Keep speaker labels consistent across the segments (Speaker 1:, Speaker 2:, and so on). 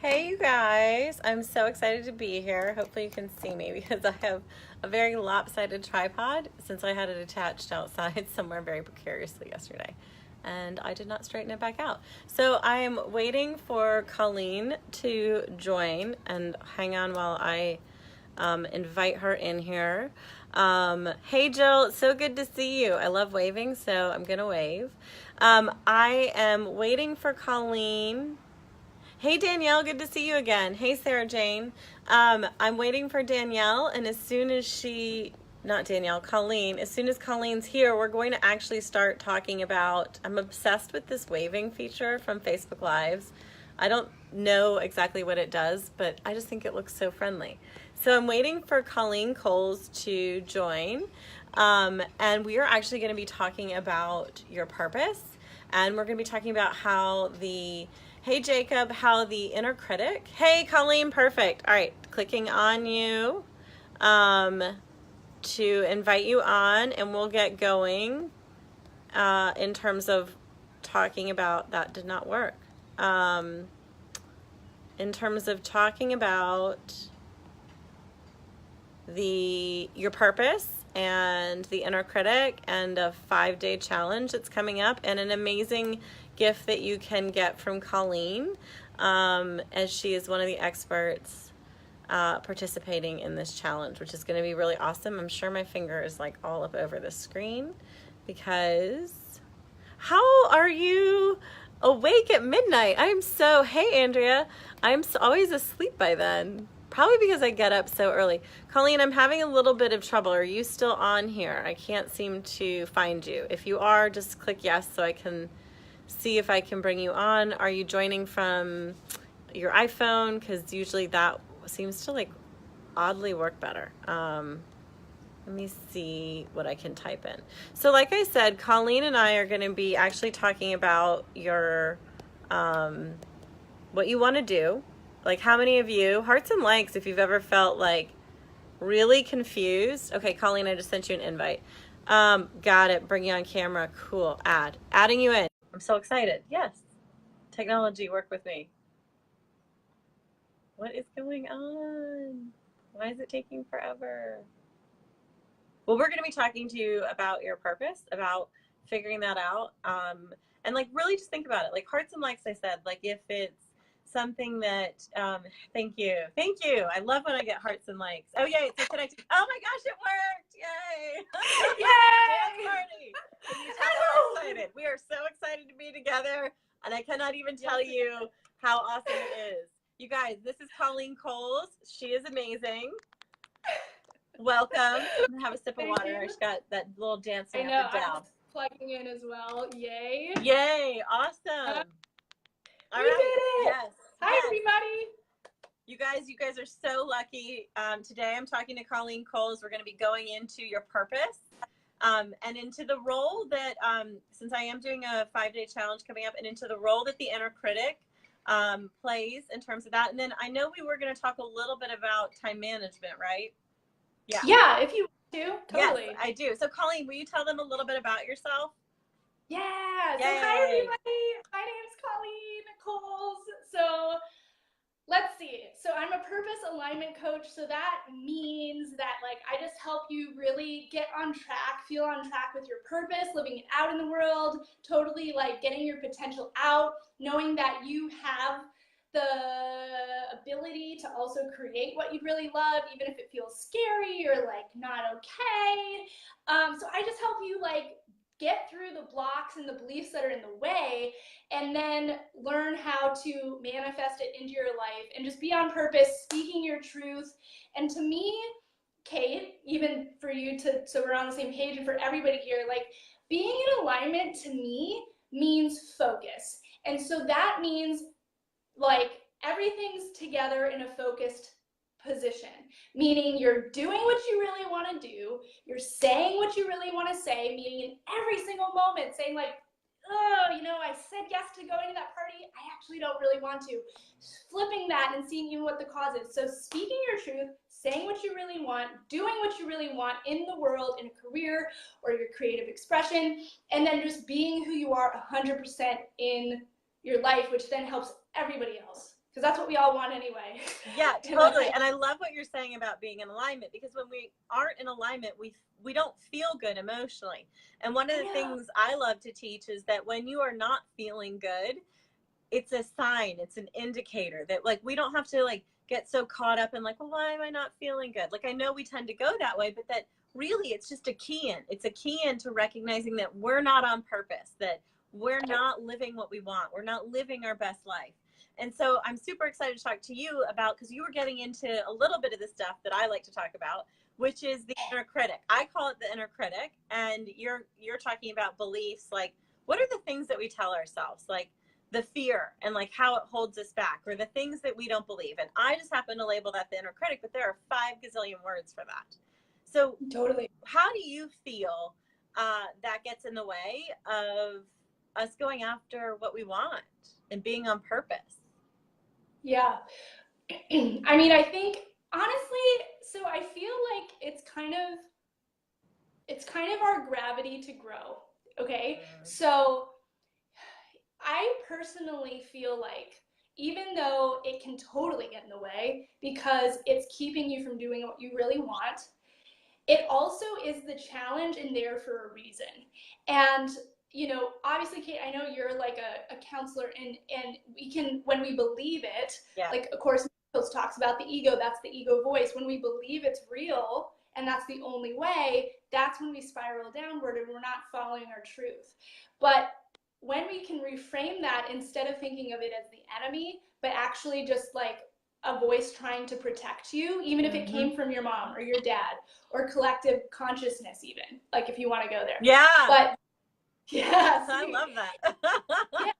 Speaker 1: Hey, you guys. I'm so excited to be here. Hopefully, you can see me because I have a very lopsided tripod since I had it attached outside somewhere very precariously yesterday. And I did not straighten it back out. So I am waiting for Colleen to join and hang on while I invite her in here. Hey, Jill, it's so good to see you. I love waving, so I'm going to wave. I am waiting for Colleen. Hey Danielle, good to see you again. Hey Sarah Jane. I'm waiting for Danielle, and as soon as not Danielle, Colleen, as soon as Colleen's here, we're going to actually start talking about, I'm obsessed with this waving feature from Facebook Lives. I don't know exactly what it does, but I just think it looks so friendly. So I'm waiting for Colleen Coles to join, and we are actually going to be talking about your purpose, and we're going to be talking about Hey Jacob, how the inner critic. Hey Colleen, perfect. All right, clicking on you to invite you on, and we'll get going in terms of talking about, that did not work. In terms of talking about your purpose and the inner critic and a 5-day challenge that's coming up, and an amazing gift that you can get from Colleen, as she is one of the experts participating in this challenge, which is going to be really awesome. I'm sure my finger is like all up over the screen because how are you awake at midnight? Hey Andrea, always asleep by then. Probably because I get up so early. Colleen, I'm having a little bit of trouble. Are you still on here? I can't seem to find you. If you are, just click yes so I can see if I can bring you on. Are you joining from your iPhone? Because usually that seems to like oddly work better. Let me see what I can type in. So like I said, Colleen and I are going to be actually talking about your what you want to do. Like, how many of you, hearts and likes if you've ever felt like really confused. Okay, Colleen, I just sent you an invite. Got it. Bring you on camera. Cool. Adding you in. I'm so excited. Yes. Technology, work with me. What is going on? Why is it taking forever? Well, we're going to be talking to you about your purpose, about figuring that out. And like really just think about it. Like hearts and likes, I said, like if it's something that, thank you. I love when I get hearts and likes. Oh, yay, it's connected. Oh my gosh, it worked. Yay.
Speaker 2: Yay.
Speaker 1: Dance party. Can you tell we're excited? We are so excited to be together. And I cannot even tell you how awesome it is. You guys, this is Colleen Coles. She is amazing. Welcome. I'm gonna have a sip of water. I just got that little dancing up and down.
Speaker 2: I was plugging in as well. Yay.
Speaker 1: Yay. Awesome. All right.
Speaker 2: We did it.
Speaker 1: Yes.
Speaker 2: Hi, everybody.
Speaker 1: You guys are so lucky. Today I'm talking to Colleen Coles. We're going to be going into your purpose and into the role that, since I am doing a 5-day challenge coming up, and into the role that the inner critic plays in terms of that. And then I know we were going to talk a little bit about time management, right?
Speaker 2: Yeah, if you want to. Totally.
Speaker 1: Yes, I do. So Colleen, will you tell them a little bit about yourself?
Speaker 2: Yeah. So hi, everybody. My name's Colleen Coles. So let's see. So I'm a purpose alignment coach. So that means that like I just help you really get on track, feel on track with your purpose, living it out in the world, totally like getting your potential out, knowing that you have the ability to also create what you really love, even if it feels scary or like not okay. So I just help you like get through the blocks and the beliefs that are in the way, and then learn how to manifest it into your life and just be on purpose, speaking your truth. And to me, Kate, even for you to, so we're on the same page, and for everybody here, like being in alignment to me means focus. And so that means like everything's together in a focused position, meaning you're doing what you really want to do, you're saying what you really want to say, meaning in every single moment saying like, oh, you know, I said yes to going to that party, I actually don't really want to. Flipping that and seeing even what the cause is. So speaking your truth, saying what you really want, doing what you really want in the world, in a career or your creative expression, and then just being who you are 100% in your life, which then helps everybody else. because that's what we all want anyway.
Speaker 1: Yeah, totally. And I love what you're saying about being in alignment, because when we aren't in alignment, we don't feel good emotionally. And one of the things I love to teach is that when you are not feeling good, it's a sign, it's an indicator that, like, we don't have to like get so caught up in like, well, why am I not feeling good? Like, I know we tend to go that way, but that really it's just a key in. It's a key into recognizing that we're not on purpose, that we're not living what we want. We're not living our best life. And so I'm super excited to talk to you about, because you were getting into a little bit of the stuff that I like to talk about, which is the inner critic. I call it the inner critic, and you're talking about beliefs. Like, what are the things that we tell ourselves? Like, the fear and like how it holds us back, or the things that we don't believe. And I just happen to label that the inner critic, but there are 5 gazillion words for that. So
Speaker 2: totally,
Speaker 1: how do you feel that gets in the way of us going after what we want and being on purpose?
Speaker 2: Yeah. I mean, I think honestly, so I feel like it's kind of our gravity to grow. Okay. So I personally feel like, even though it can totally get in the way because it's keeping you from doing what you really want, it also is the challenge in there for a reason. And obviously, Kate, I know you're like a counselor, and we can, when we believe it, like, of course, Coach talks about the ego, that's the ego voice. When we believe it's real and that's the only way, that's when we spiral downward and we're not following our truth. But when we can reframe that, instead of thinking of it as the enemy, but actually just like a voice trying to protect you, even if it came from your mom or your dad or collective consciousness, even, like, if you want to go there.
Speaker 1: Yeah.
Speaker 2: But yeah,
Speaker 1: I love that.
Speaker 2: Yeah.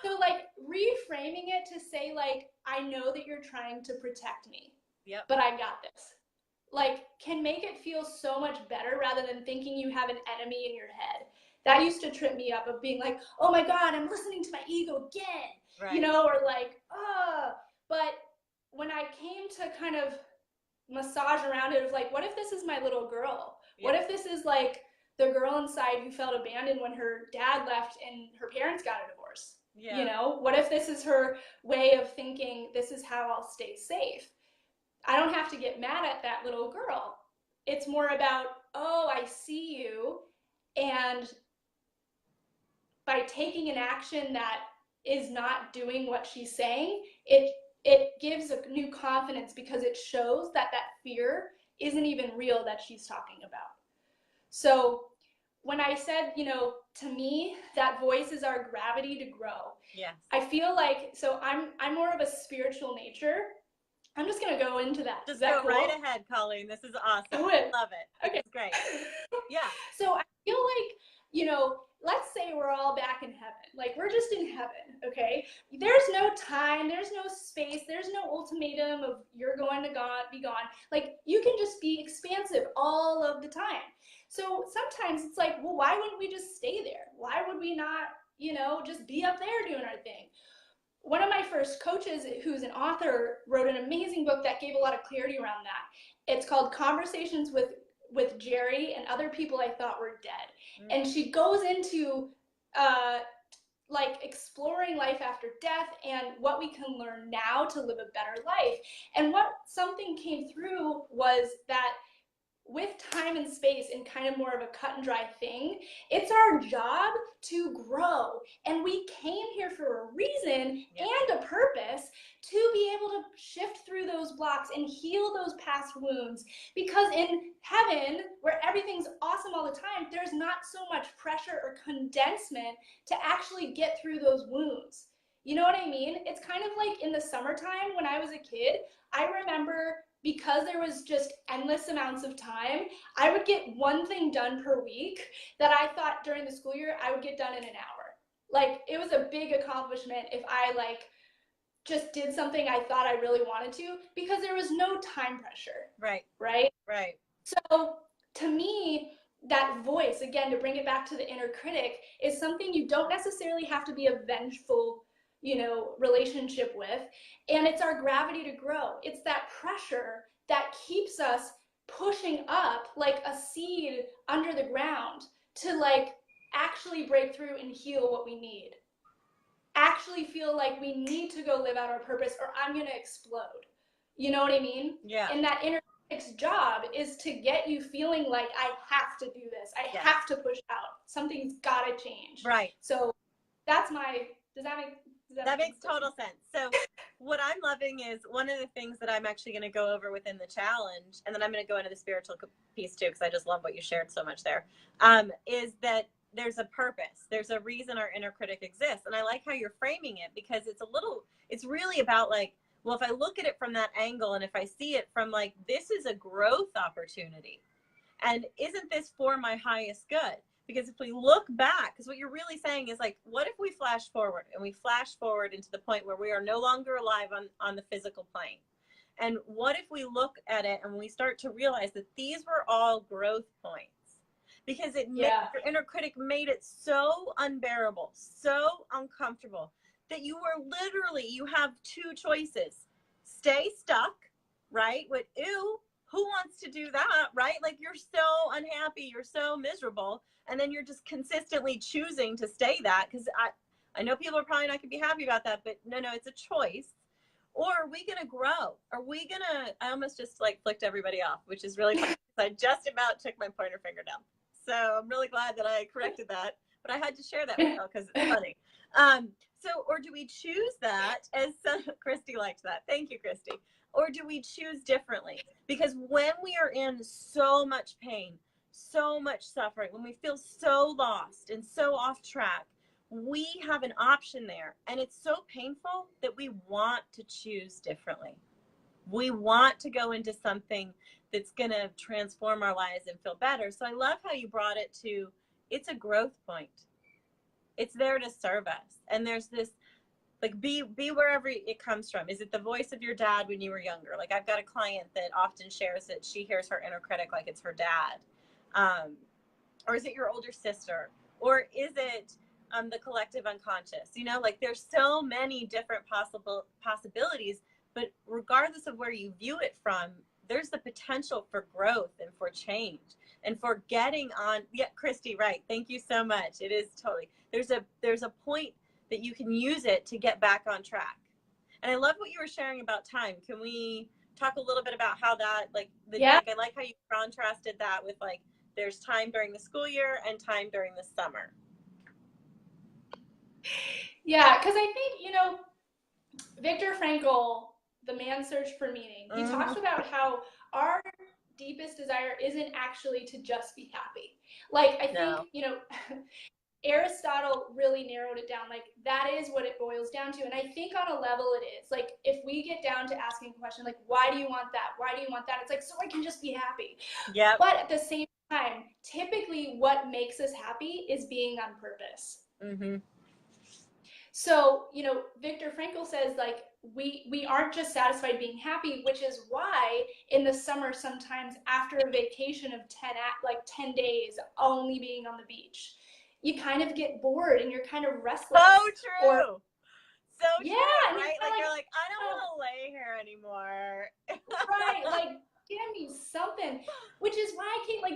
Speaker 2: So like reframing it to say, like, I know that you're trying to protect me, but I got this, like, can make it feel so much better rather than thinking you have an enemy in your head. That used to trip me up, of being like, oh my God, I'm listening to my ego again, or like, but when I came to kind of massage around it of like, what if this is my little girl? What if this is like the girl inside who felt abandoned when her dad left and her parents got a divorce? What if this is her way of thinking, this is how I'll stay safe? I don't have to get mad at that little girl. It's more about, oh, I see you. And by taking an action that is not doing what she's saying, it gives a new confidence, because it shows that that fear isn't even real that she's talking about. So when I said, to me, that voice is our gravity to grow.
Speaker 1: Yes.
Speaker 2: I feel like, so I'm more of a spiritual nature. I'm just going to go into that.
Speaker 1: Just go right ahead, Colleen. This is awesome. I love it. Okay. It's great. Yeah.
Speaker 2: So I feel like, let's say we're all back in heaven. Like, we're just in heaven, okay? There's no time, there's no space, there's no ultimatum of you're going to be gone. Like, you can just be expansive all of the time. So sometimes it's like, well, why wouldn't we just stay there? Why would we not, just be up there doing our thing? One of my first coaches, who's an author, wrote an amazing book that gave a lot of clarity around that. It's called Conversations with Jerry and Other People I Thought Were Dead. And she goes into like exploring life after death and what we can learn now to live a better life. And what something came through was that with time and space and kind of more of a cut and dry thing, it's our job to grow. And we came here for a reason and a purpose, to be able to shift through those blocks and heal those past wounds. Because in heaven, where everything's awesome all the time, there's not so much pressure or condensement to actually get through those wounds. You know what I mean? It's kind of like in the summertime when I was a kid, I remember, because there was just endless amounts of time, I would get one thing done per week that I thought during the school year I would get done in an hour. Like, it was a big accomplishment if I just did something I thought I really wanted to, because there was no time pressure. Right. So to me, that voice, again, to bring it back to the inner critic, is something you don't necessarily have to be a vengeful relationship with. And it's our gravity to grow. It's that pressure that keeps us pushing up like a seed under the ground to actually break through and heal what we need. actually feel like we need to go live out our purpose or I'm going to explode. You know what I mean?
Speaker 1: Yeah.
Speaker 2: And that inner critic's job is to get you feeling like I have to do this. I have to push out. Something's got to change.
Speaker 1: Right.
Speaker 2: So that's my, that
Speaker 1: makes total sense. So what I'm loving is one of the things that I'm actually going to go over within the challenge, and then I'm going to go into the spiritual piece too, because I just love what you shared so much there, is that there's a purpose. There's a reason our inner critic exists. And I like how you're framing it, because it's really about like, well, if I look at it from that angle, and if I see it from like, this is a growth opportunity, and isn't this for my highest good? Because if we look back, because what you're really saying is like, what if we flash forward, and we flash forward into the point where we are no longer alive on the physical plane? And what if we look at it and we start to realize that these were all growth points? Because your inner critic made it so unbearable, so uncomfortable, that you have two choices. Stay stuck, right? With, ew, who wants to do that, right? Like, you're so unhappy, you're so miserable, and then you're just consistently choosing to stay that, because I know people are probably not going to be happy about that, but no, it's a choice. Or are we going to grow? Are we going to, I almost just like flicked everybody off, which is really funny. I just about took my pointer finger down. So I'm really glad that I corrected that, but I had to share that with you because it's funny. Or do we choose that as Christy liked that. Thank you, Christy. Or do we choose differently? Because when we are in so much pain, so much suffering, when we feel so lost and so off track, we have an option there. And it's so painful that we want to choose differently. We want to go into something that's going to transform our lives and feel better. So I love how you brought it to, it's a growth point. It's there to serve us. And there's this, like, be wherever it comes from. Is it the voice of your dad when you were younger? Like, I've got a client that often shares that she hears her inner critic like it's her dad. Or is it your older sister? Or is it the collective unconscious? You know, like, there's so many different possibilities, but regardless of where you view it from, there's the potential for growth and for change and for getting on. Yeah, Christy, right. Thank you so much. It is totally, there's a point that you can use it to get back on track. And I love what you were sharing about time. Can we talk a little bit about how that, like, I like how you contrasted that with, like, there's time during the school year and time during the summer.
Speaker 2: Yeah, because I think, Viktor Frankl, the man's search for meaning, he talks about how our deepest desire isn't actually to just be happy. Like, I think, Aristotle really narrowed it down. Like, that is what it boils down to. And I think on a level it is. Like, if we get down to asking a question, like, why do you want that? Why do you want that? It's like, so I can just be happy. Yeah. But at the same time, typically what makes us happy is being on purpose. Mm-hmm. So, Viktor Frankl says, like, we aren't just satisfied being happy, which is why in the summer, sometimes after a vacation of 10 days only being on the beach, you kind of get bored and you're kind of restless.
Speaker 1: So true. So true, right? Like, you're like, I don't want to lay here anymore.
Speaker 2: Right. Like, give me something, which is why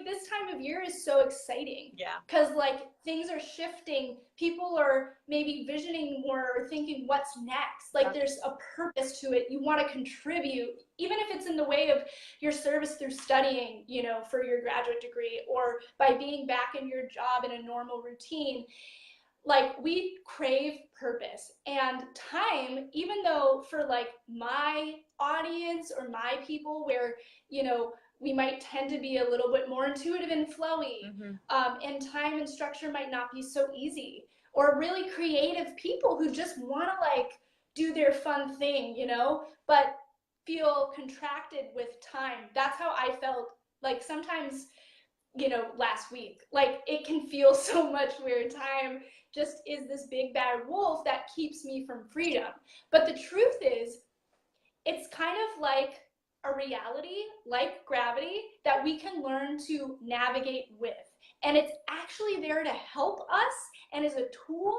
Speaker 2: this time of year is so exciting. Yeah. Because, like, things are shifting. People are maybe visioning more or thinking what's next. Like, there's a purpose to it. You want to contribute, even if it's in the way of your service through studying, for your graduate degree, or by being back in your job in a normal routine. Like, we crave purpose and time, even though for, like, my audience or my people where, we might tend to be a little bit more intuitive and flowy, and time and structure might not be so easy, or really creative people who just want to, like, do their fun thing, but feel contracted with time. That's how I felt, like, sometimes, last week. Like, it can feel so much where time just is this big bad wolf that keeps me from freedom. But the truth is, it's kind of like a reality, like gravity, that we can learn to navigate with. And it's actually there to help us and is a tool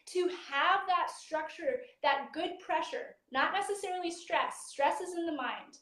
Speaker 2: to have that structure, that good pressure, not necessarily stress. Stress is in the mind.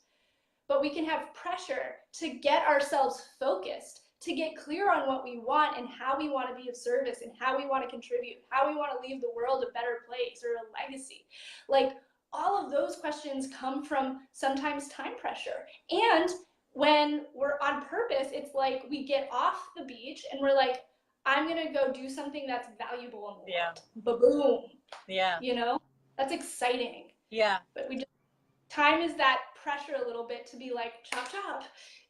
Speaker 2: But we can have pressure to get ourselves focused, to get clear on what we want and how we want to be of service and how we want to contribute, how we want to leave the world a better place or a legacy. Like, all of those questions come from sometimes time pressure. And when we're on purpose, it's like we get off the beach and we're like, I'm going to go do something that's valuable in the world. Ba-boom.
Speaker 1: Yeah.
Speaker 2: You know, that's exciting.
Speaker 1: Yeah.
Speaker 2: But we just, time is that pressure a little bit to be like, chop, chop.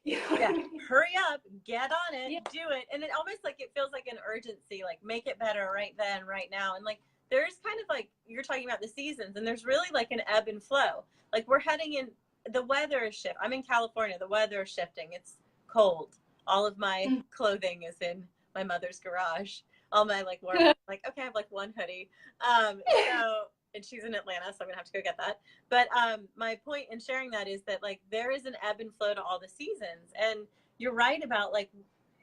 Speaker 2: You know
Speaker 1: yeah.
Speaker 2: I mean?
Speaker 1: Hurry up, get on it,
Speaker 2: Yeah.
Speaker 1: do it. And it almost like it feels like an urgency, like make it better right then, right now. And like, there's kind of like, you're talking about the seasons, and there's really like an ebb and flow. Like we're heading in, the weather is shift. I'm in California. The weather is shifting. It's cold. All of my clothing is in my mother's garage. All my like warm, like, okay, I have like one hoodie. And she's in Atlanta, so I'm gonna have to go get that. But my point in sharing that is that like there is an ebb and flow to all the seasons. And you're right about like,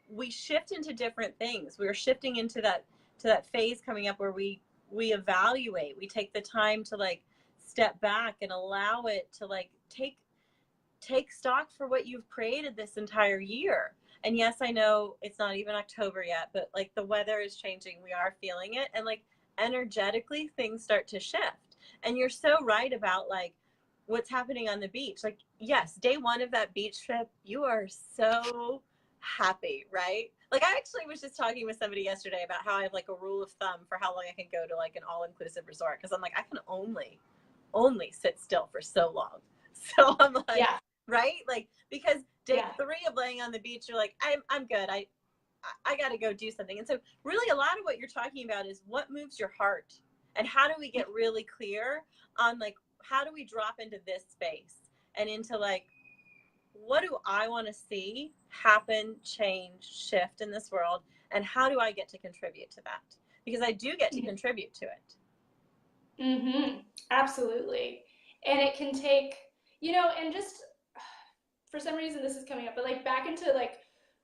Speaker 1: we shift into different things. We're shifting into that phase coming up where we evaluate, we take the time to like step back and allow it to like take stock for what you've created this entire year. And yes, I know it's not even October yet, but like the weather is changing. We are feeling it. And like energetically things start to shift. And you're so right about like what's happening on the beach. Like, yes, day one of that beach trip, you are so happy, right? Like I actually was just talking with somebody yesterday about how I have like a rule of thumb for how long I can go to like an all-inclusive resort. Cause I'm like, I can only sit still for so long. So I'm like, yeah. Right? Like, because day 3 of laying on the beach, you're like, I'm good. I got to go do something. And so really a lot of what you're talking about is what moves your heart, and how do we get really clear on like, how do we drop into this space and into like, what do I want to see happen, change, shift in this world? And how do I get to contribute to that? Because I do get to contribute to it.
Speaker 2: Mm-hmm. Absolutely. And it can take, you know, and just for some reason this is coming up, but like back into like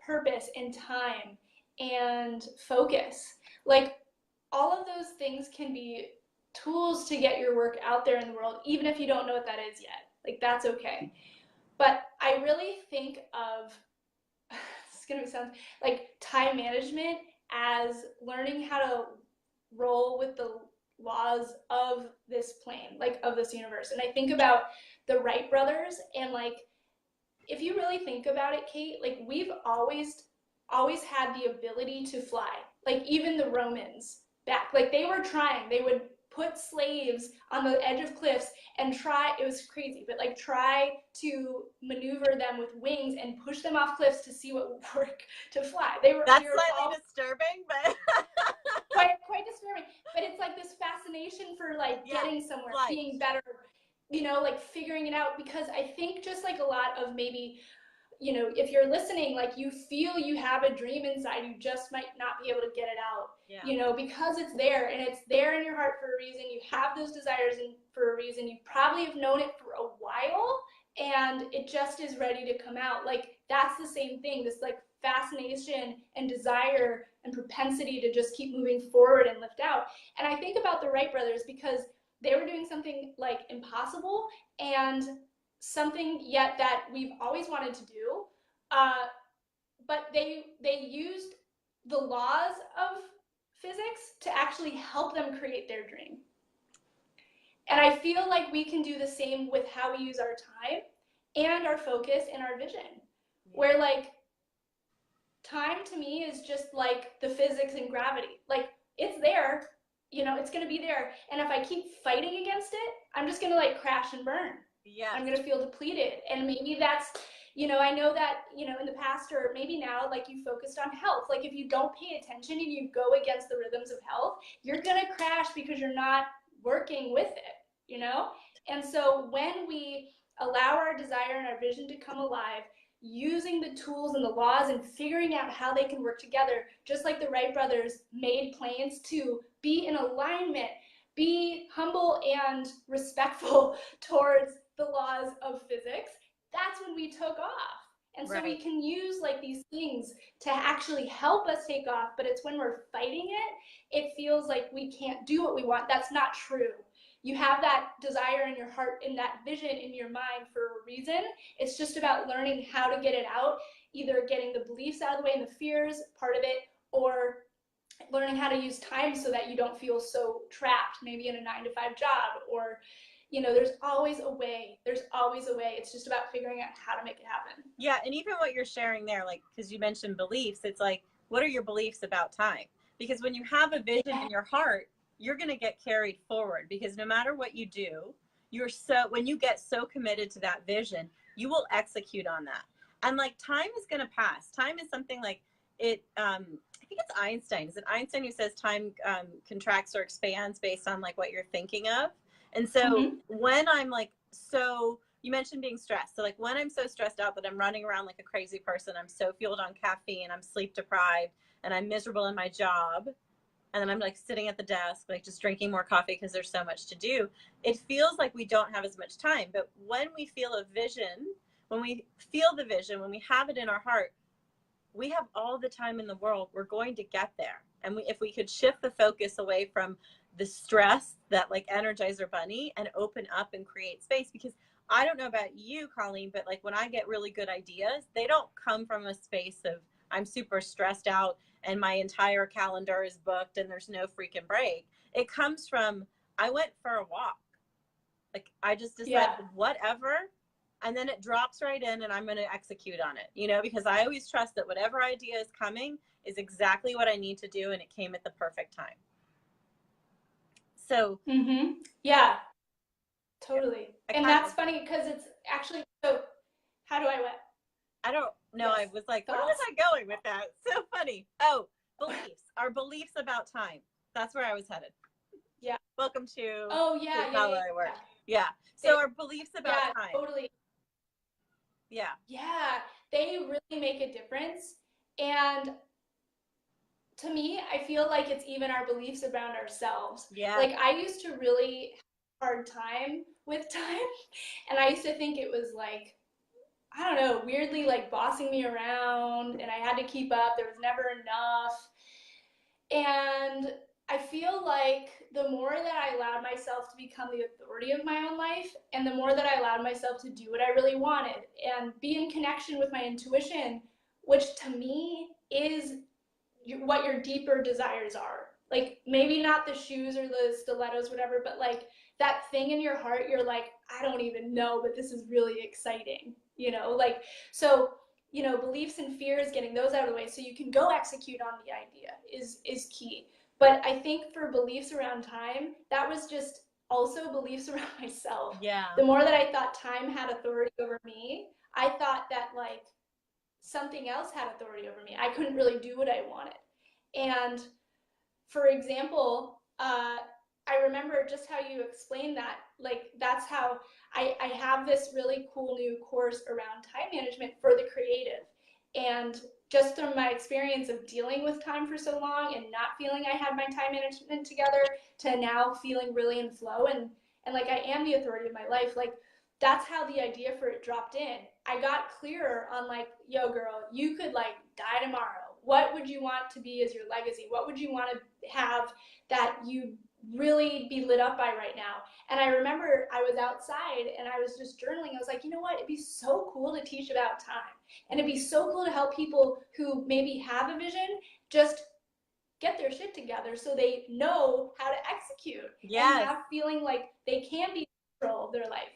Speaker 2: purpose and time and focus. Like all of those things can be tools to get your work out there in the world, even if you don't know what that is yet. Like that's okay. But I really think of, this is going to sound like time management as learning how to roll with the laws of this plane, like of this universe. And I think about the Wright brothers, and like, if you really think about it, Kate, like we've always had the ability to fly. Like even the Romans back, like they were trying, they would put slaves on the edge of cliffs and try, it was crazy, but like try to maneuver them with wings and push them off cliffs to see what would work to fly.
Speaker 1: That's slightly disturbing, but
Speaker 2: quite disturbing. But it's like this fascination for like getting somewhere, being better, you know, like figuring it out. Because I think just like a lot of maybe, you know, if you're listening, like you feel you have a dream inside, you just might not be able to get it out, you know, because it's there, and it's there in your heart for a reason. You have those desires for a reason. You probably have known it for a while, and it just is ready to come out. Like that's the same thing, this like fascination and desire and propensity to just keep moving forward and lift out. And I think about the Wright brothers because they were doing something like impossible and something yet that we've always wanted to do, but they used the laws of physics to actually help them create their dream. And I feel like we can do the same with how we use our time and our focus and our vision, where like time to me is just like the physics and gravity. Like it's there, you know, it's going to be there. And if I keep fighting against it, I'm just going to like crash and burn. Yeah. I'm going to feel depleted. And maybe that's, you know, I know that, you know, in the past or maybe now, like you focused on health. Like if you don't pay attention and you go against the rhythms of health, you're going to crash because you're not working with it, you know? And so when we allow our desire and our vision to come alive, using the tools and the laws and figuring out how they can work together, just like the Wright brothers made planes to be in alignment, be humble and respectful towards the laws of physics, that's when we took off. And so we can use like these things to actually help us take off, but it's when we're fighting it, it feels like we can't do what we want. That's not true. You have that desire in your heart and that vision in your mind for a reason. It's just about learning how to get it out either getting the beliefs out of the way and the fears, part of it, or learning how to use time so that you don't feel so trapped, maybe in a 9-to-5 job, or, you know, there's always a way. There's always a way. It's just about figuring out how to make it happen.
Speaker 1: Yeah. And even what you're sharing there, like, because you mentioned beliefs, it's like, what are your beliefs about time? Because when you have a vision in your heart, you're going to get carried forward, because no matter what you do, when you get so committed to that vision, you will execute on that. And like, time is going to pass. Time is something like I think it's Einstein. Is it Einstein who says time contracts or expands based on like what you're thinking of? And so when I'm like, you mentioned being stressed. So like when I'm so stressed out that I'm running around like a crazy person, I'm so fueled on caffeine, I'm sleep deprived, and I'm miserable in my job, and then I'm like sitting at the desk, like just drinking more coffee because there's so much to do, it feels like we don't have as much time. But when we feel a vision, when we feel the vision, when we have it in our heart, we have all the time in the world. We're going to get there. And if we could shift the focus away from the stress that like Energizer Bunny and open up and create space, because I don't know about you, Colleen, but like when I get really good ideas, they don't come from a space of I'm super stressed out and my entire calendar is booked and there's no freaking break. It comes from, I went for a walk. Like I just decided whatever, and then it drops right in and I'm going to execute on it, you know, because I always trust that whatever idea is coming is exactly what I need to do. And it came at the perfect time. So,
Speaker 2: yeah, totally. And that's funny because it's actually, so how do I what?
Speaker 1: I don't know. Yes. I was like, where was I going with that? So funny. Oh, beliefs. Our beliefs about time. That's where I was headed.
Speaker 2: Yeah.
Speaker 1: Welcome to
Speaker 2: how
Speaker 1: I work. Yeah. So our beliefs about time.
Speaker 2: Totally.
Speaker 1: Yeah.
Speaker 2: Yeah. They really make a difference. And to me, I feel like it's even our beliefs around ourselves.
Speaker 1: Yeah.
Speaker 2: Like I used to really have a hard time with time. And I used to think it was like, I don't know, weirdly like bossing me around, and I had to keep up. There was never enough. And I feel like the more that I allowed myself to become the authority of my own life, and the more that I allowed myself to do what I really wanted and be in connection with my intuition, which to me is what your deeper desires are. Like maybe not the shoes or the stilettos, whatever, but like that thing in your heart, you're like, I don't even know, but this is really exciting, you know? Like, so, you know, beliefs and fears, getting those out of the way so you can go execute on the idea is key. But I think for beliefs around time, that was just also beliefs around myself.
Speaker 1: Yeah.
Speaker 2: The more that I thought time had authority over me, I thought that like something else had authority over me. I couldn't really do what I wanted. And for example, I remember just how you explained that. Like that's how I have this really cool new course around time management for the creative. And just from my experience of dealing with time for so long and not feeling I had my time management together to now feeling really in flow and like I am the authority of my life, like that's how the idea for it dropped in. I got clearer on like, yo girl, you could like die tomorrow. What would you want to be as your legacy? What would you want to have that you really be lit up by right now? And I remember I was outside and I was just journaling. I was like, you know what? It'd be so cool to teach about time. And it'd be so cool to help people who maybe have a vision just get their shit together so they know how to execute.
Speaker 1: Yes.
Speaker 2: And have feeling like they can be in control of their life.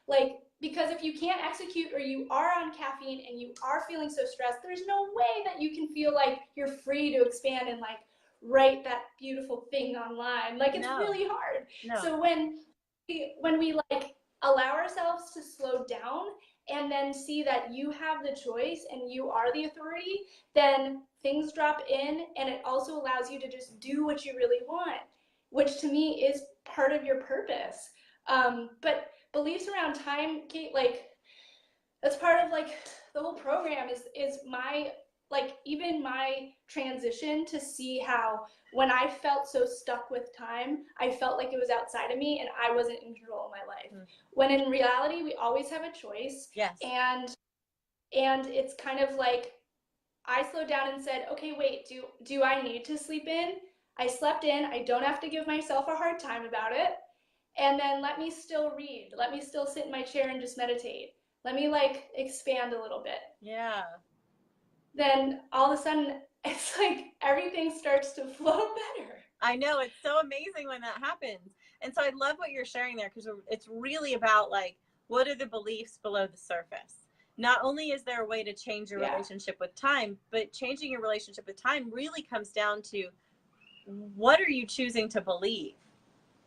Speaker 2: Like, because if you can't execute or you are on caffeine and you are feeling so stressed, there's no way that you can feel like you're free to expand and like write that beautiful thing online. Like it's really hard.
Speaker 1: No.
Speaker 2: So when we like allow ourselves to slow down and then see that you have the choice and you are the authority, then things drop in, and it also allows you to just do what you really want, which to me is part of your purpose. But beliefs around time, Kate, like that's part of like the whole program is my, like even my transition to see how when I felt so stuck with time, I felt like it was outside of me and I wasn't in control of my life. When in reality, we always have a choice.
Speaker 1: Yes.
Speaker 2: And it's kind of like, I slowed down and said, okay, wait, do I need to sleep in? I slept in, I don't have to give myself a hard time about it. And then let me still read. Let me still sit in my chair and just meditate. Let me like expand a little bit.
Speaker 1: Yeah.
Speaker 2: then all of a sudden it's like everything starts to flow better.
Speaker 1: I know, it's so amazing when that happens. And so I love what you're sharing there, because it's really about like, what are the beliefs below the surface? Not only is there a way to change your relationship with time, but changing your relationship with time really comes down to, what are you choosing to believe?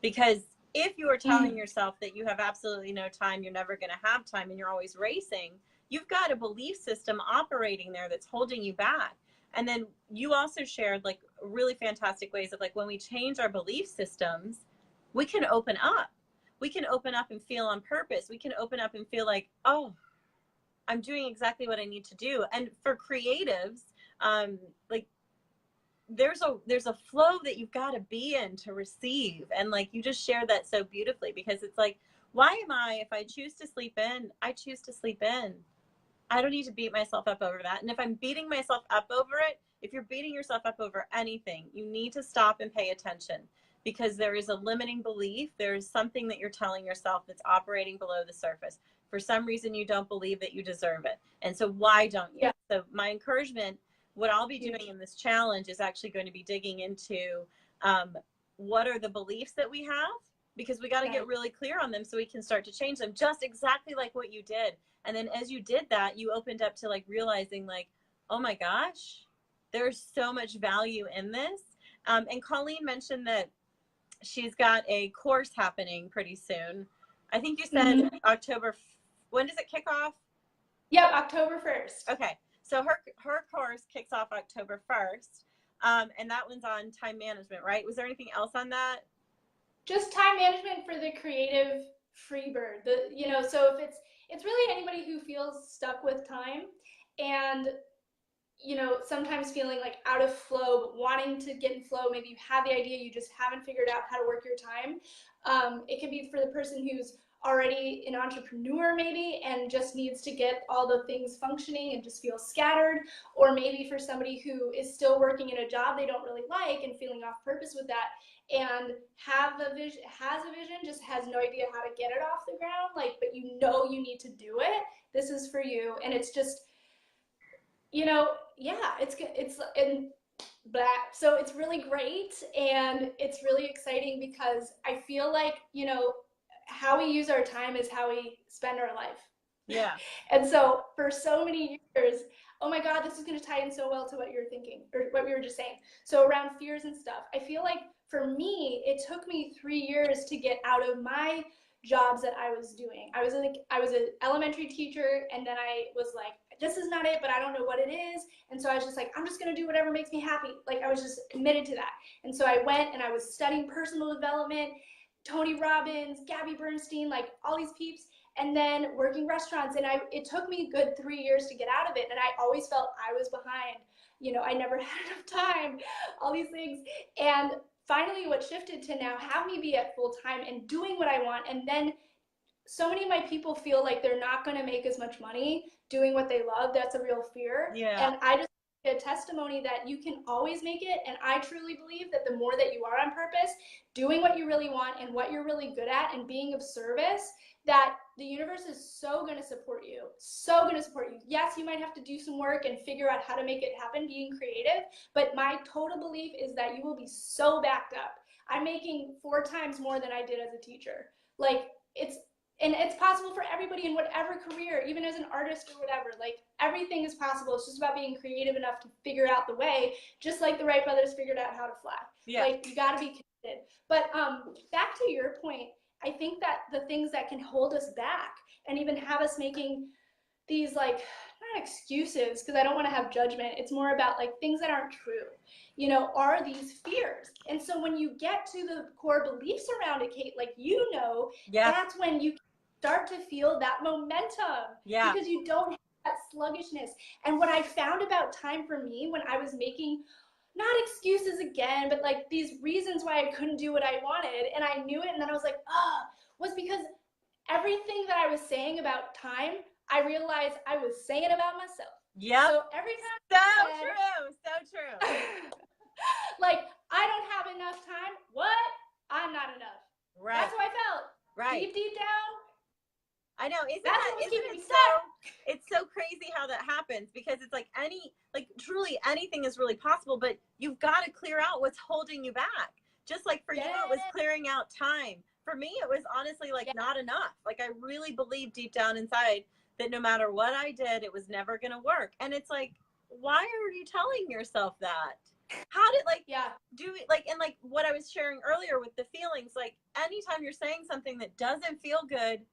Speaker 1: Because if you are telling yourself that you have absolutely no time, you're never going to have time, and you're always racing, you've got a belief system operating there that's holding you back. And then you also shared like really fantastic ways of like, when we change our belief systems, we can open up. We can open up and feel on purpose. We can open up and feel like, oh, I'm doing exactly what I need to do. And for creatives, like there's a flow that you've got to be in to receive. And like you just shared that so beautifully, because it's like, why am I, if I choose to sleep in, I choose to sleep in. I don't need to beat myself up over that. And if I'm beating myself up over it, if you're beating yourself up over anything, you need to stop and pay attention, because there is a limiting belief. There is something that you're telling yourself that's operating below the surface. For some reason, you don't believe that you deserve it. And so why don't you? So my encouragement, what I'll be doing in this challenge is actually going to be digging into what are the beliefs that we have, because we got to get really clear on them so we can start to change them, just exactly like what you did. And then as you did that, you opened up to like realizing like, oh my gosh, there's so much value in this. And Colleen mentioned that she's got a course happening pretty soon. I think you said October. When does it kick off?
Speaker 2: Yep, October 1st.
Speaker 1: Okay. So her course kicks off October 1st. And that one's on time management, right? Was there anything else on that?
Speaker 2: Just time management for the creative free bird. So if it's really anybody who feels stuck with time and sometimes feeling like out of flow, but wanting to get in flow. Maybe you have the idea, you just haven't figured out how to work your time. It can be for the person who's already an entrepreneur maybe and just needs to get all the things functioning and just feel scattered, or maybe for somebody who is still working in a job they don't really like and feeling off purpose with that, and has a vision, just has no idea how to get it off the ground, but you need to do it. This is for you. And it's just, it's and blah. So it's really great, and it's really exciting, because I feel like, how we use our time is how we spend our life.
Speaker 1: Yeah.
Speaker 2: And so for so many years, oh my God, this is going to tie in so well to what you're thinking, or what we were just saying. So around fears and stuff, I feel like for me, it took me 3 years to get out of my jobs that I was doing. I was an elementary teacher, and then I was like, this is not it, but I don't know what it is. And so I was just like, I'm just going to do whatever makes me happy. Like, I was just committed to that. And so I went and I was studying personal development, Tony Robbins, Gabby Bernstein, like all these peeps, and then working restaurants. And it took me a good 3 years to get out of it. And I always felt I was behind. I never had enough time, all these things. And finally, what shifted to now have me be at full time and doing what I want. And then so many of my people feel like they're not going to make as much money doing what they love. That's a real fear.
Speaker 1: Yeah.
Speaker 2: And I just get a testimony that you can always make it. And I truly believe that the more that you are on purpose, doing what you really want and what you're really good at and being of service, that the universe is so going to support you. So going to support you. Yes, you might have to do some work and figure out how to make it happen, being creative. But my total belief is that you will be so backed up. I'm making 4 times more than I did as a teacher. And it's possible for everybody in whatever career, even as an artist or whatever. Everything is possible. It's just about being creative enough to figure out the way, just like the Wright brothers figured out how to fly.
Speaker 1: Yeah.
Speaker 2: You got to be committed. But back to your point, I think that the things that can hold us back and even have us making these not excuses, because I don't want to have judgment. It's more about things that aren't true, are these fears. And so when you get to the core beliefs around it, Kate, that's when you start to feel that momentum.
Speaker 1: Yeah.
Speaker 2: Because you don't have that sluggishness. And what I found about time for me, when I was making not excuses again, but these reasons why I couldn't do what I wanted, and I knew it, and then I was like, was because everything that I was saying about time, I realized I was saying about myself.
Speaker 1: Yeah.
Speaker 2: So every time
Speaker 1: so true.
Speaker 2: I don't have enough time. What? I'm not enough.
Speaker 1: Right.
Speaker 2: That's how I felt.
Speaker 1: Right.
Speaker 2: Deep down.
Speaker 1: I know.
Speaker 2: That's what's keeping me
Speaker 1: It
Speaker 2: stuck.
Speaker 1: it's so crazy how that happens, because it's like truly anything is really possible, but you've got to clear out what's holding you back. Just like for you, it was clearing out time. For me, it was honestly like not enough. Like I really believed deep down inside that no matter what I did, it was never going to work. And it's like, why are you telling yourself that? How did do it like, and like what I was sharing earlier with the feelings, like anytime you're saying something that doesn't feel good,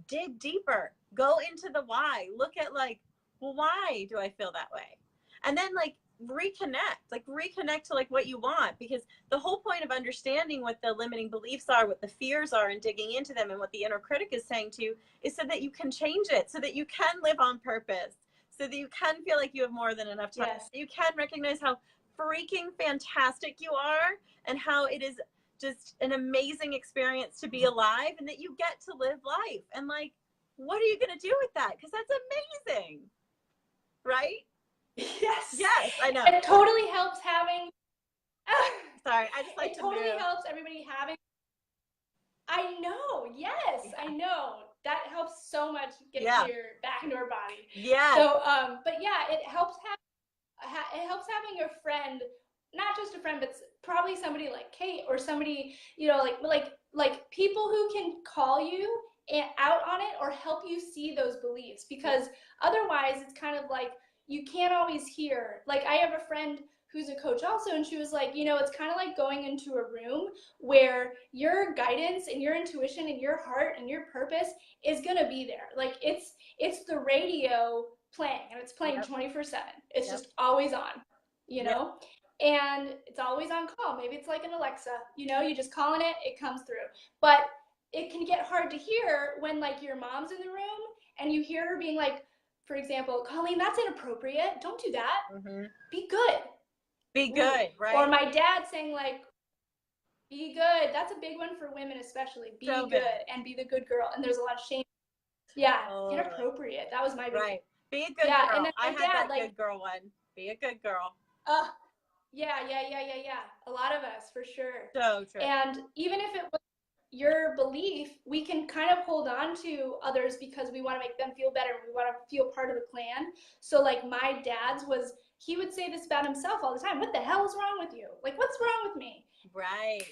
Speaker 1: dig deeper, go into the why, look at like, well, why do I feel that way? And then like reconnect to like what you want, because the whole point of understanding what the limiting beliefs are, what the fears are, and digging into them, and what the inner critic is saying to you, is so that you can change it, so that you can live on purpose, so that you can feel like you have more than enough time. Yes. You can recognize how freaking fantastic you are, and how it is just an amazing experience to be alive, and that you get to live life. And like, what are you going to do with that? Because that's amazing, right?
Speaker 2: Yes.
Speaker 1: Yes, I know.
Speaker 2: It totally helps having.
Speaker 1: Sorry, I just like
Speaker 2: it totally helps everybody having. I know. Yes, yeah. I know. That helps so much get clear back into our body.
Speaker 1: Yeah.
Speaker 2: So, but yeah, it helps having a friend, not just a friend, but probably somebody like Kate, or somebody, you know, like people who can call you out on it, or help you see those beliefs, because otherwise it's kind of like you can't always hear. Like I have a friend who's a coach also, and she was like, you know, it's kind of like going into a room where your guidance and your intuition and your heart and your purpose is going to be there. Like it's the radio playing, and it's playing 24/7. It's just always on, you know, and it's always on call. Maybe it's like an Alexa, you know, you just calling it, it comes through. But it can get hard to hear when like your mom's in the room and you hear her being like, for example, Colleen, that's inappropriate. Don't do that. Mm-hmm. Be good.
Speaker 1: Be good, right?
Speaker 2: Or my dad saying like, be good. That's a big one for women especially. Be so good and be the good girl. And there's a lot of shame. Yeah, inappropriate. That was my big
Speaker 1: right. Be a good girl. And then I had that like, good girl one. Be a good girl.
Speaker 2: Yeah. A lot of us, for sure.
Speaker 1: So true.
Speaker 2: And even if it was your belief, we can kind of hold on to others because we want to make them feel better. We want to feel part of the clan. So like my dad's was, he would say this about himself all the time. What the hell is wrong with you? Like, what's wrong with me?
Speaker 1: Right.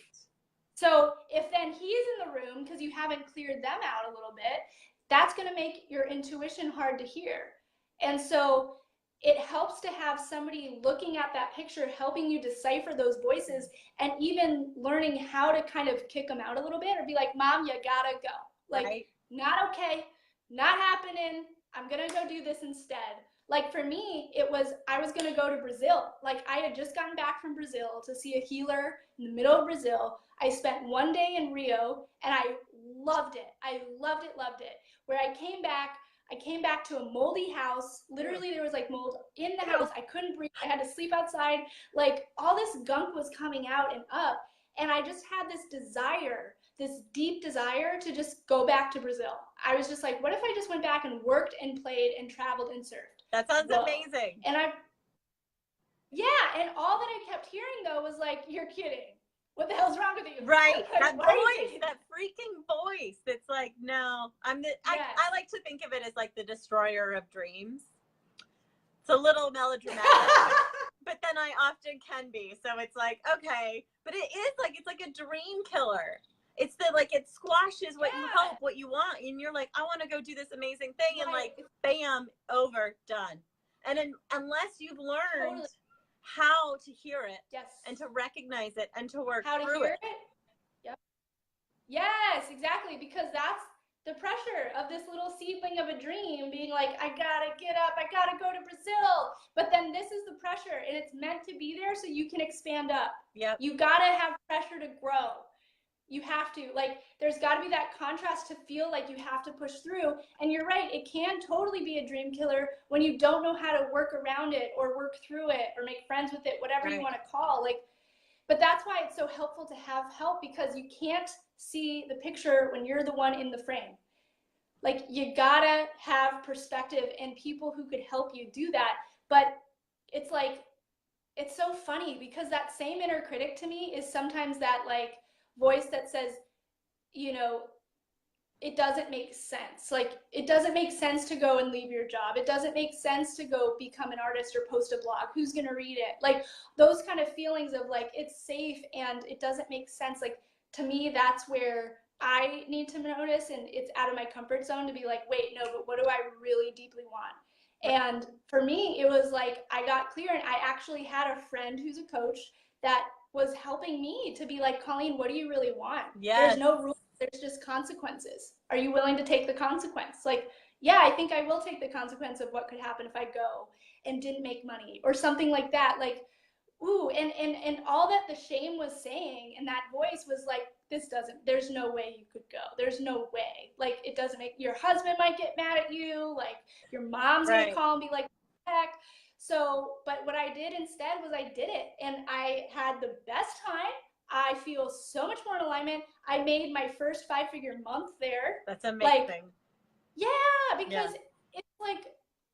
Speaker 2: So if then he's in the room because you haven't cleared them out a little bit, that's going to make your intuition hard to hear. And so it helps to have somebody looking at that picture, helping you decipher those voices, and even learning how to kind of kick them out a little bit, or be like, Mom, you gotta go. Like, not okay, not happening. I'm gonna go do this instead. Like for me, it was, I was gonna go to Brazil. Like I had just gotten back from Brazil to see a healer in the middle of Brazil. I spent one day in Rio and I loved it. I loved it. Where I came back to a moldy house. Literally there was like mold in the house. I couldn't breathe. I had to sleep outside. Like all this gunk was coming out and up. And I just had this desire, this deep desire to just go back to Brazil. I was just like, what if I just went back and worked and played and traveled and surfed?
Speaker 1: That sounds amazing.
Speaker 2: And and all that I kept hearing though was like, you're kidding. What the hell's wrong with you?
Speaker 1: Right. That voice, that freaking voice. It's like, no, I like to think of it as like the destroyer of dreams. It's a little melodramatic, but then I often can be. So it's like, okay, but it is like, it's like a dream killer. It's it squashes what you hope, what you want. And you're like, I want to go do this amazing thing. And like, bam, over, done. And then, unless you've learned how to hear it and to recognize it and to work through it.
Speaker 2: Yep. Yes, exactly. Because that's the pressure of this little seedling of a dream being like, I gotta get up, I gotta go to Brazil. But then this is the pressure, and it's meant to be there so you can expand up.
Speaker 1: Yep.
Speaker 2: You gotta have pressure to grow. You have to, like, there's got to be that contrast to feel like you have to push through. And you're right, it can totally be a dream killer when you don't know how to work around it or work through it or make friends with it, whatever you want to call. Like, but that's why it's so helpful to have help, because you can't see the picture when you're the one in the frame. Like, you gotta have perspective and people who could help you do that. But it's like, it's so funny because that same inner critic to me is sometimes that like voice that says, you know, it doesn't make sense. Like, it doesn't make sense to go and leave your job. It doesn't make sense to go become an artist or post a blog. Who's going to read it? Like, those kind of feelings of like, it's safe and it doesn't make sense. Like, to me, that's where I need to notice, and it's out of my comfort zone to be like, wait, no, but what do I really deeply want? And for me, it was like, I got clear, and I actually had a friend who's a coach that was helping me to be like, Colleen, what do you really want?
Speaker 1: Yes.
Speaker 2: There's no rules. There's just consequences. Are you willing to take the consequence? Like, yeah, I think I will take the consequence of what could happen if I go and didn't make money or something like that. Like, ooh, and all that the shame was saying, and that voice was like, this doesn't, there's no way you could go. There's no way. Like, it doesn't make, your husband might get mad at you. Like, your mom's gonna call and be like, heck. So, but what I did instead was I did it, and I had the best time. I feel so much more in alignment. I made my first 5-figure month there.
Speaker 1: That's amazing.
Speaker 2: Like, yeah, because it's like,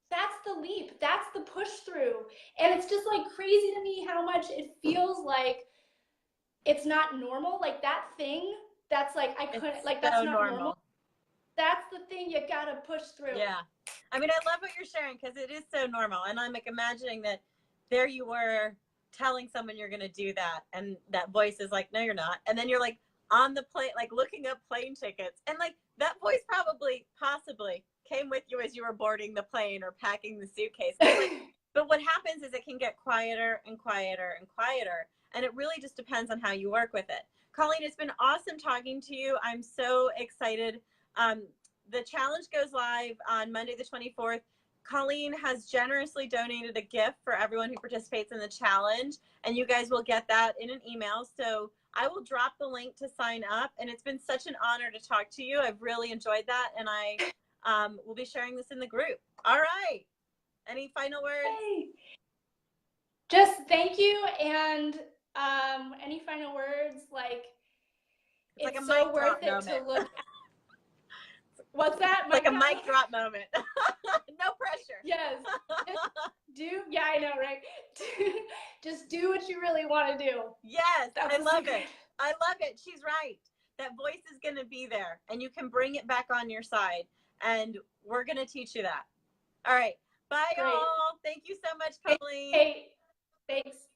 Speaker 2: that's the leap. That's the push through. And it's just like crazy to me how much it feels like it's not normal. Like, that thing that's like, I couldn't, like, that's so not normal. That's the thing you gotta push through.
Speaker 1: Yeah. I mean, I love what you're sharing because it is so normal. And I'm like imagining that there you were telling someone you're going to do that. And that voice is like, no, you're not. And then you're like on the plane, like looking up plane tickets. And like that voice probably, possibly came with you as you were boarding the plane or packing the suitcase. But what happens is it can get quieter and quieter and quieter. And it really just depends on how you work with it. Colleen, it's been awesome talking to you. I'm so excited. The challenge goes live on Monday, the 24th. Colleen has generously donated a gift for everyone who participates in the challenge, and you guys will get that in an email. So I will drop the link to sign up, and it's been such an honor to talk to you. I've really enjoyed that, and I will be sharing this in the group. All right. Any final words?
Speaker 2: Hey. Just thank you, and any final words? Like, it's like so worth it moment. To look at. What's that?
Speaker 1: Like a mic drop moment. No pressure.
Speaker 2: Yes. Yeah, I know, right? Just do what you really want to do.
Speaker 1: Yes, I love it. I love it. She's right. That voice is going to be there, and you can bring it back on your side, and we're going to teach you that. All right. Bye, all. Thank you so much, Colleen.
Speaker 2: Hey, thanks.